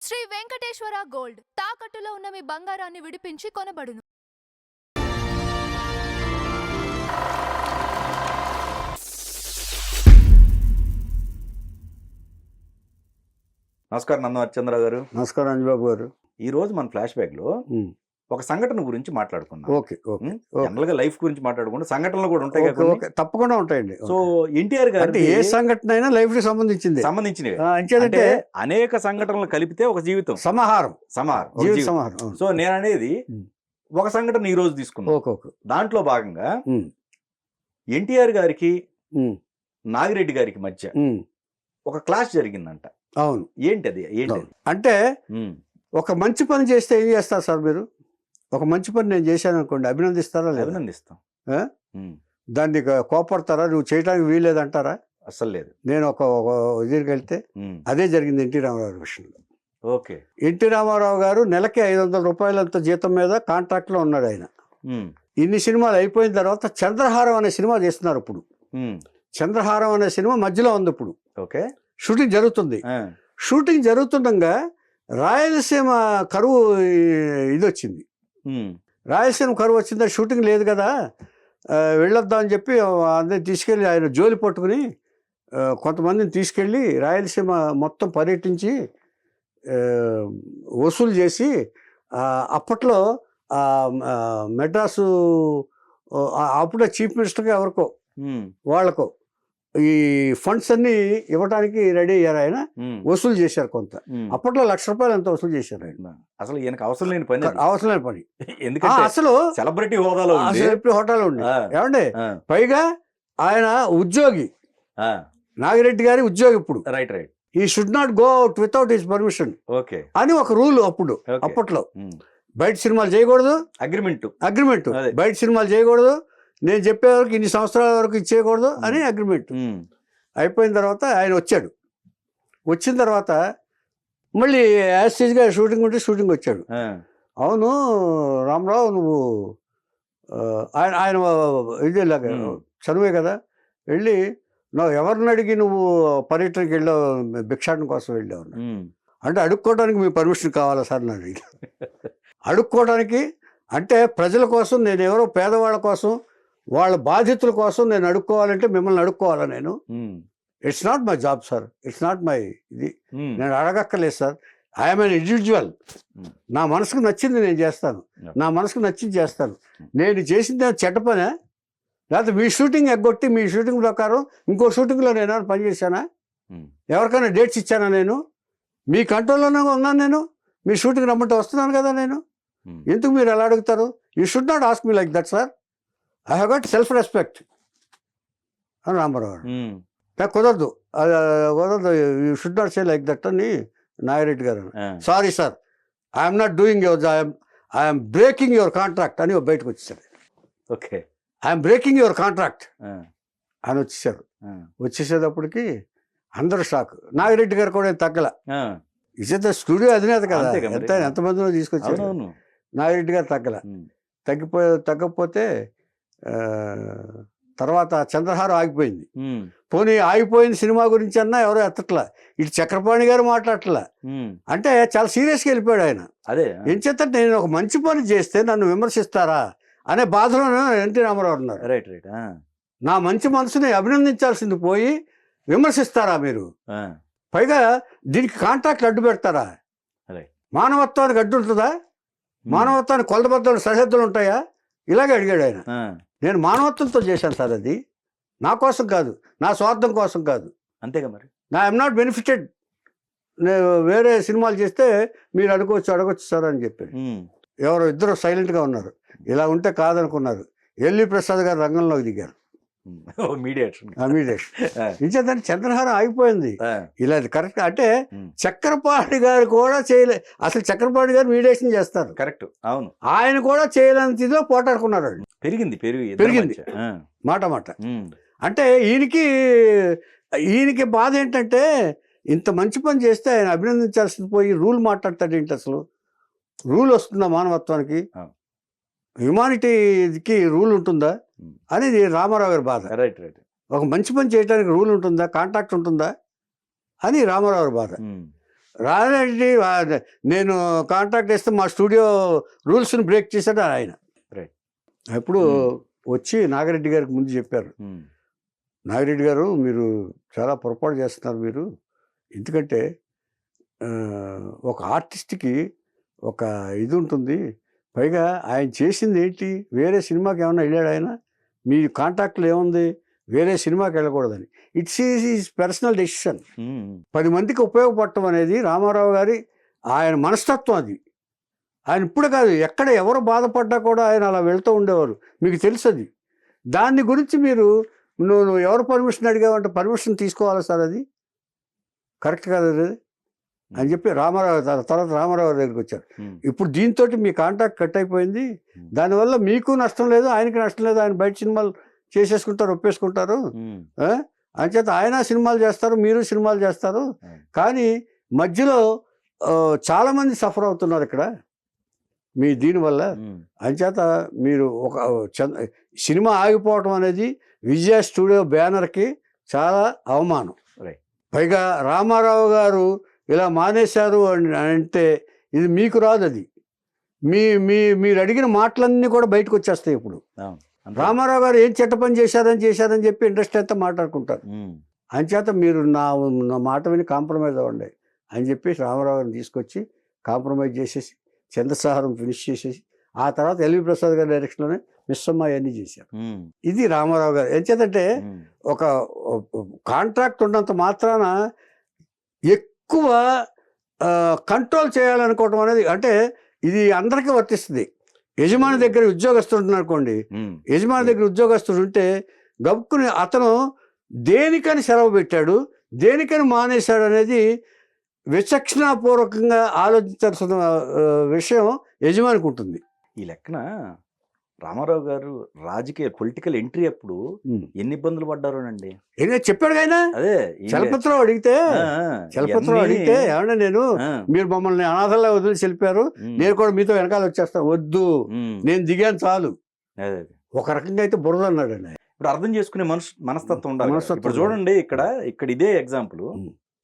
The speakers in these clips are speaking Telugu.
శ్రీ వెంకటేశ్వర గోల్డ్ తాకట్టులో ఉన్న మీ బంగారాన్ని విడిపించి కొనబడును. నమస్కారం నందం హరిచంద్రరావు గారు. నమస్కారం అంజబాబు గారు. ఈ రోజు మన ఫ్లాష్ బ్యాక్ లో ఒక సంఘటన గురించి మాట్లాడుకున్నాం. ఓకే ఓకే జనరల్ గా లైఫ్ గురించి మాట్లాడుకుంటే సంఘటనలు కూడా ఉంటాయి కదా. ఓకే తప్పకుండా ఉంటాయండి. సో ఎన్టీఆర్ గారు అంటే ఏ సంఘటన అయినా లైఫ్ కి సంబంధించినవి అంటే అనేక సంఘటనలు కలిపితే ఒక జీవితం సమాహారం. జీవిత సమాహారం. సో నేను అనేది ఒక సంఘటన ఈ రోజు తీసుకున్నాను. దాంట్లో భాగంగా ఎన్టీఆర్ గారికి నాగిరెడ్డి గారికి మధ్య ఒక క్లాష్ జరిగిందంట. అవును. ఏంటది? అంటే ఒక మంచి పని చేస్తే ఏం చేస్తారు సార్ మీరు? ఒక మంచి పని నేను చేశాను అనుకోండి, అభినందిస్తారా? లేదా? అభినందిస్తాం. దాన్ని కోపడతారా? నువ్వు చేయడానికి వీల్లేదంటారా? అసలు లేదు. నేను ఒక దగ్గరికి వెళ్తే అదే జరిగింది ఎన్టీ రామారావు విషయంలో. ఓకే. ఎన్టీ రామారావు గారు నెలకి 500 రూపాయలంత జీతం మీద కాంట్రాక్ట్ లో ఉన్నాడు ఆయన. ఇన్ని సినిమాలు అయిపోయిన తర్వాత చంద్రహారం అనే సినిమా చేస్తున్నారు ఇప్పుడు. చంద్రహారం అనే సినిమా మధ్యలో ఉంది ఇప్పుడు. ఓకే. షూటింగ్ జరుగుతుంది. షూటింగ్ జరుగుతుండగా రాయలసీమ కరువు ఇది వచ్చింది. రాయలసీమ కరువు వచ్చిందా, షూటింగ్ లేదు కదా, వెళ్ళొద్దాం అని చెప్పి అందరిని తీసుకెళ్ళి ఆయన జోలి పట్టుకుని కొంతమందిని తీసుకెళ్ళి రాయలసీమ మొత్తం పర్యటించి వసూలు చేసి అప్పట్లో మెడ్రాసు అప్పుడే చీఫ్ మినిస్టర్గా ఎవరికో వాళ్ళకో ఈ ఫండ్స్ అన్ని ఇవ్వడానికి రెడీ అయ్యారు. ఆయన వసూలు చేశారు కొంత. అప్పట్లో ₹1,00,000 ఎంత వసూలు చేశారు ఆయన. అసలు ఈయనకు అవసరం లేని పని. ఎందుకంటే అసలు సెలబ్రిటీ హోదాలో హోటల్ ఉంది ఏమండి. పైగా ఆయన ఉద్యోగి, నాగిరెడ్డి గారి ఉద్యోగి ఇప్పుడు. రైట్. ఈ should not go out without his permission అని ఒక రూల్ అప్పట్లో. బయట సినిమాలు చేయకూడదు, అగ్రిమెంట్. బయట సినిమాలు చేయకూడదు, నేను చెప్పే వరకు ఇన్ని సంవత్సరాల వరకు ఇచ్చేయకూడదు అని అగ్రిమెంట్. అయిపోయిన తర్వాత ఆయన వచ్చాడు. వచ్చిన తర్వాత మళ్ళీ యాస్టీజ్గా షూటింగ్ ఉంటే షూటింగ్ వచ్చాడు. అవును రామరావు, నువ్వు ఆయన ఇదేలాగా చదువే కదా, వెళ్ళి నువ్వు ఎవరిని అడిగి నువ్వు పర్యటనకి వెళ్ళావు, భిక్షాటన కోసం వెళ్ళావు అంటే అడుక్కోవడానికి మీ పర్మిషన్ కావాలా సార్? నా అడుక్కోవడానికి అంటే ప్రజల కోసం, నేను ఎవరో పేదవాళ్ళ కోసం, వాళ్ళ బాధితుల కోసం నేను అడుక్కోవాలంటే మిమ్మల్ని అడుక్కోవాలా నేను? It's not my job sir, it's not my ఇది, నేను అడగక్కర్లేదు సార్. I'm an individual. నా మనసుకు నచ్చింది నేను చేస్తాను, నా మనసుకు నచ్చింది చేస్తాను. నేను చేసింది చెడ్డ పనే? లేకపోతే మీ షూటింగ్ ఎగ్గొట్టి మీ షూటింగ్ ప్రకారం ఇంకో షూటింగ్లో నేను ఏమైనా పనిచేశానా? ఎవరికైనా డేట్స్ ఇచ్చానా? నేను మీ కంట్రోల్లోనే ఉన్నాను. నేను మీ షూటింగ్ రమ్మంటే వస్తున్నాను కదా నేను. ఎందుకు మీరు ఎలా అడుగుతారు? You should not ask me like that sir. I have got self respect అని రామారావు గారు. కుదరదు, you should not say like that అని నాగిరెడ్డి గారు. Sorry sir, I'm not doing your, I'm breaking your contract అని బయటకు వచ్చేసారు. Okay. I'm breaking your contract అని వచ్చేసారు. వచ్చేసేటప్పటికి అందరూ షాక్. నాగిరెడ్డి గారు కూడా తగ్గల. ఇచ్చేత స్టూడియో అధినేత కదా, ఎంతమందిలో తీసుకొచ్చారు. నాగిరెడ్డి గారు తగ్గకపోతే తర్వాత చంద్రహారం ఆగిపోయింది. పోనీ ఆగిపోయిన సినిమా గురించి అన్నా ఎవరో ఎత్తట్లా, ఇటు చక్రపాణి గారు మాట్లాడట్లా. అంటే చాలా సీరియస్గా వెళ్ళిపోయాడు ఆయన. ఏం చేత నేను ఒక మంచి పని చేస్తే నన్ను విమర్శిస్తారా అనే బాధలో ఎన్టీ రామారావు ఉన్నారు. నా మంచి మనసుని అభినందించాల్సింది పోయి విమర్శిస్తారా మీరు? పైగా దీనికి కాంట్రాక్ట్లు అడ్డు పెడతారా? మానవత్వానికి అడ్డు ఉంటుందా? మానవత్వానికి కొలతబద్దలు సరిహద్దులు ఉంటాయా? ఇలాగే అడిగాడు ఆయన. నేను మానవత్వంతో చేశాను సార్, అది నా కోసం కాదు, నా స్వార్థం కోసం కాదు. అంతేగా మరి. I'm not benefited. నేను వేరే సినిమాలు చేస్తే మీరు అడగొచ్చు సార్ అని చెప్పాడు. ఎవరో ఇద్దరు సైలెంట్గా ఉన్నారు. ఇలా ఉంటే కాదనుకున్నారు. ఎల్వి ప్రసాద్ గారు రంగంలోకి దిగారు. మీడియేషన్ ఇచ్చేదాన్ని చంద్రహారం ఆగిపోయింది. ఇలా కరెక్ట్. అంటే చక్రపాణి గారు కూడా చేయలే. అసలు చక్రపాణి గారు మీడియేషన్ చేస్తారు, కరెక్ట్. అవును. ఆయన కూడా చేయలేని ఇదిలో పోటాడుకున్నారు. పెరిగింది మాట. అంటే ఈయనకి బాధ ఏంటంటే ఇంత మంచి పని చేస్తే ఆయన అభినందించాల్సింది పోయి రూల్ మాట్లాడతాడు ఏంటి? అసలు రూల్ వస్తుందా మానవత్వానికి? హ్యుమానిటీకి రూల్ ఉంటుందా అనేది రామారావు గారి బాధ. ఒక మంచి పని చేయడానికి రూల్ ఉంటుందా, కాంట్రాక్ట్ ఉంటుందా అని రామారావు గారి బాధ. రానండి నేను కాంట్రాక్ట్ ఇస్తే మా స్టూడియో రూల్స్ని బ్రేక్ చేశాడు ఆయన. Right. అప్పుడు వచ్చి నాగిరెడ్డి గారికి ముందు చెప్పారు, నాగిరెడ్డి గారు మీరు చాలా పొరపాటు చేస్తున్నారు మీరు, ఎందుకంటే ఒక ఆర్టిస్ట్కి ఒక ఇది ఉంటుంది, పైగా ఆయన చేసింది ఏంటి, వేరే సినిమాకి ఏమన్నా వెళ్ళాడు ఆయన, మీ కాంట్రాక్ట్లో ఏముంది, వేరే సినిమాకి వెళ్ళకూడదని. It's is personal decision. 10 మందికి ఉపయోగపడటం అనేది రామారావు గారి ఆయన మనస్తత్వం అది. ఆయన ఇప్పుడు కాదు, ఎక్కడ ఎవరు బాధపడ్డా కూడా ఆయన అలా వెళ్తూ ఉండేవారు, మీకు తెలుసు అది. దాన్ని గురించి మీరు నువ్వు ఎవరు పర్మిషన్ అడిగావంటే పర్మిషన్ తీసుకోవాలి సార్, అది కరెక్ట్ కాదు అది అని చెప్పి రామారావు తర్వాత రామారావు దగ్గరికి వచ్చారు. ఇప్పుడు దీంతో మీ కాంట్రాక్ట్ కట్ అయిపోయింది, దానివల్ల మీకు నష్టం లేదు ఆయనకి నష్టం లేదు, ఆయన బయట సినిమాలు చేసేసుకుంటారు, ఒప్పేసుకుంటారు, అంచేత ఆయన సినిమాలు చేస్తారు మీరు సినిమాలు చేస్తారు, కానీ మధ్యలో చాలామంది సఫర్ అవుతున్నారు ఇక్కడ మీ దీనివల్ల. అంచేత మీరు ఒక సినిమా ఆగిపోవటం అనేది విజయ స్టూడియో బ్యానర్కి చాలా అవమానం. పైగా రామారావు గారు ఇలా మానేశారు అంటే ఇది మీకు రాదు, అది మీరు అడిగిన మాటలన్నీ కూడా బయటకు వచ్చేస్తాయి. ఇప్పుడు రామారావు గారు ఏం చెట్ట పని చేశారని చెప్పి ఇండస్ట్రీ అంతా మాట్లాడుకుంటారు. అంచేత మీరు నా మాట విని కాంప్రమైజ్ అవ్వండి అని చెప్పేసి రామారావు గారిని తీసుకొచ్చి కాంప్రమైజ్ చేసేసి చంద్రసాగరం ఫినిష్ చేసేసి ఆ తర్వాత ఎల్వి ప్రసాద్ గారి డైరెక్షన్లోనే మిస్సమ్మ అవన్నీ చేశారు. ఇది రామారావు గారు. ఎంచేతంటే ఒక కాంట్రాక్ట్ ఉన్నంత మాత్రాన ఎక్కువ కంట్రోల్ చేయాలనుకోవటం అనేది, అంటే ఇది అందరికీ వర్తిస్తుంది. యజమాని దగ్గర ఉద్యోగస్తుడు అనుకోండి, యజమాని దగ్గర ఉద్యోగస్తుడు ఉంటే గబుక్కుని అతను దేనికని సెలవు పెట్టాడు, దేనికని మానేశాడు అనేది విచక్షణాపూర్వకంగా ఆలోచించాల్సిన విషయం యజమానికి ఉంటుంది. ఈ లెక్కన రామారావు గారు రాజకీయ పొలిటికల్ ఎంట్రీ అప్పుడు ఎన్ని ఇబ్బందులు పడ్డారోనండి. చెప్పాడు ఆయన, అదే చలపతిరావు అడిగితే ఏమన్నా నేను మీరు మమ్మల్ని అనాథల్లా వదిలి చెల్పారు, నేను కూడా మీతో వెనకాల వచ్చేస్తాను, వద్దు నేను దిగాను చాలు, ఒక రకంగా అయితే బురద అన్నాడు అండి. ఇప్పుడు అర్థం చేసుకునే మనస్తత్వం ఉండాలి. ఇప్పుడు చూడండి ఇక్కడ ఇదే ఎగ్జాంపుల్,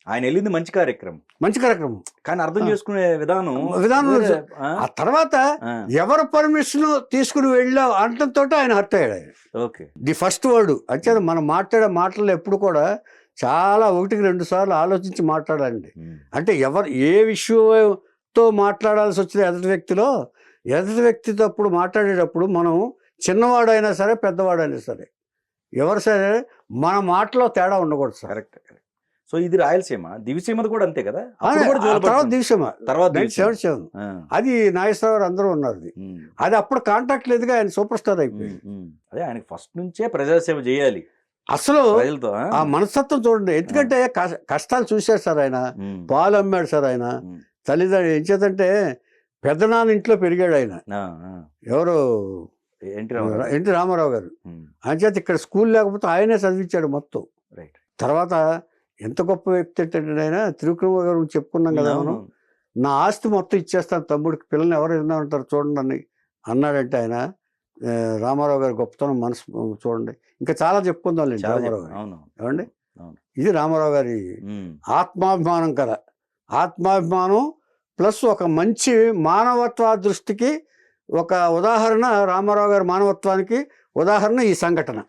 ఆయన వెళ్ళింది మంచి కార్యక్రమం కానీ అర్థం చేసుకునే విధానం ఆ తర్వాత ఎవరు పర్మిషన్ తీసుకుని వెళ్ళావు అంటంతో ఆయన హర్ట్ అయ్యాడు. ది ఫస్ట్ వర్డ్ అంటే మనం మాట్లాడే మాటలు ఎప్పుడు కూడా చాలా 1-2 సార్లు ఆలోచించి మాట్లాడాలండి. అంటే ఎవరు ఏ విషయంతో మాట్లాడాల్సి వచ్చిన ఎదుటి వ్యక్తితో అప్పుడు మాట్లాడేటప్పుడు మనం చిన్నవాడైనా సరే పెద్దవాడైనా సరే ఎవరు సరే మన మాటలో తేడా ఉండకూడదు సార్. కరెక్ట్. సో ఇది రాయలసీమ, దివిసీమది కూడా అంతే కదా. తర్వాత అది నాగేశ్వరరావు అందరూ ఉన్నారు. అది అప్పుడు కాంటాక్ట్ లేదుగా, ఆయన సూపర్ స్టార్ అయిపోయింది. అదే ఆయనకి ఫస్ట్ నుంచే ప్రజాసేవ చేయాలి అసలు ఆ మనస్తత్వం చూడండి. ఎందుకంటే కష్టాలు చూశారు సార్ ఆయన, పాలు అమ్మాడు సార్ ఆయన, తల్లిదండ్రులు ఏం చేతంటే పెద్దనాన్న ఇంట్లో పెరిగాడు ఆయన, ఎవరు ఎన్టీ రామారావు గారు. అంచేత ఇక్కడ స్కూల్ లేకపోతే ఆయనే చదివించాడు మొత్తం. తర్వాత ఎంత గొప్ప వ్యక్తి అంటే ఆయన త్రివిక్రమ గారు చెప్పుకున్నాం కదా మనం, నా ఆస్తి మొత్తం ఇచ్చేస్తాను తమ్ముడికి, పిల్లల్ని ఎవరు ఏదైనా ఉంటారు చూడండి అని అన్నాడంటే ఆయన. రామారావు గారి గొప్పతనం మనసు చూడండి, ఇంకా చాలా చెప్పుకుందాం రామారావు గారు. ఏమండి, ఇది రామారావు గారి ఆత్మాభిమానం కదా. ఆత్మాభిమానం ప్లస్ ఒక మంచి మానవత్వ దృష్టికి ఒక ఉదాహరణ, రామారావు గారి మానవత్వానికి ఉదాహరణ ఈ సంఘటన.